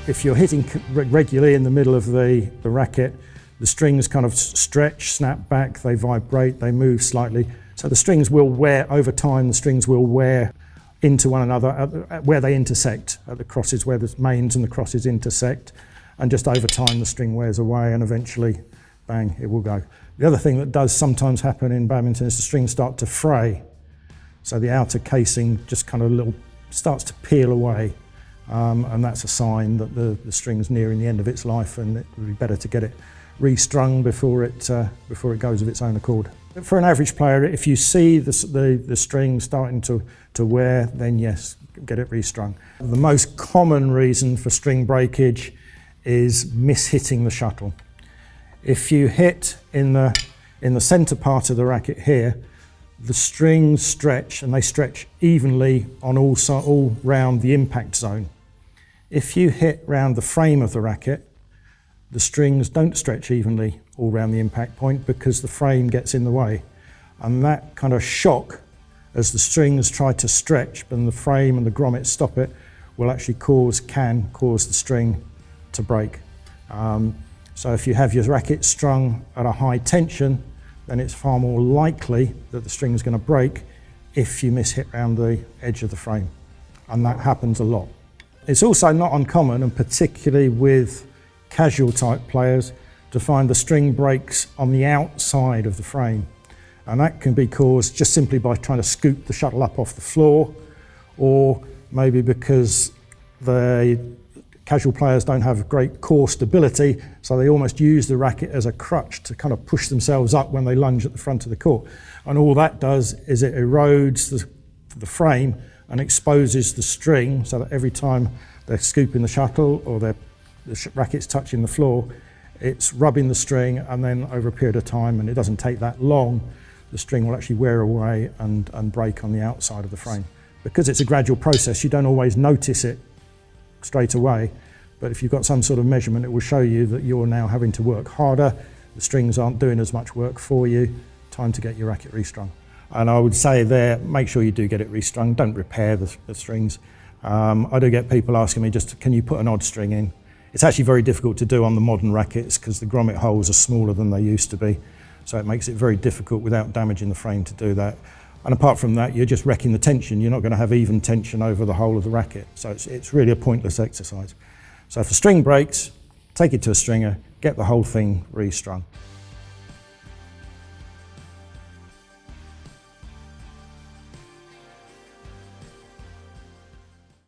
If you're hitting regularly in the middle of the racket, the strings kind of stretch, snap back, they vibrate, they move slightly. So the strings will wear, over time, the strings will wear into one another where they intersect, at the crosses where the mains and the crosses intersect. And just over time, the string wears away and eventually, bang, it will go. The other thing that does sometimes happen in badminton is the strings start to fray. So the outer casing just kind of starts to peel away. And that's a sign that the string's nearing the end of its life, and it would be better to get it restrung before it goes of its own accord. For an average player, if you see the string starting to wear, then yes, get it restrung. The most common reason for string breakage is mishitting the shuttle. If you hit in the centre part of the racket here, the strings stretch, and they stretch evenly on all round the impact zone. If you hit round the frame of the racket, the strings don't stretch evenly all round the impact point because the frame gets in the way. And that kind of shock as the strings try to stretch and the frame and the grommets stop it will actually can cause the string to break. So if you have your racket strung at a high tension, then it's far more likely that the string is going to break if you mishit round the edge of the frame. And that happens a lot. It's also not uncommon, and particularly with casual type players, to find the string breaks on the outside of the frame. And that can be caused just simply by trying to scoop the shuttle up off the floor, or maybe because the casual players don't have great core stability, so they almost use the racket as a crutch to kind of push themselves up when they lunge at the front of the court. And all that does is it erodes the frame and exposes the string, so that every time they're scooping the shuttle or the racket's touching the floor, it's rubbing the string, and then over a period of time, and it doesn't take that long, the string will actually wear away and break on the outside of the frame. Because it's a gradual process, you don't always notice it straight away, but if you've got some sort of measurement, it will show you that you're now having to work harder, the strings aren't doing as much work for you, time to get your racket restrung. And I would say there, make sure you do get it restrung, don't repair the strings. I do get people asking me, can you put an odd string in? It's actually very difficult to do on the modern rackets because the grommet holes are smaller than they used to be. So it makes it very difficult without damaging the frame to do that. And apart from that, you're just wrecking the tension. You're not going to have even tension over the whole of the racket. So it's really a pointless exercise. So if the string breaks, take it to a stringer, get the whole thing restrung.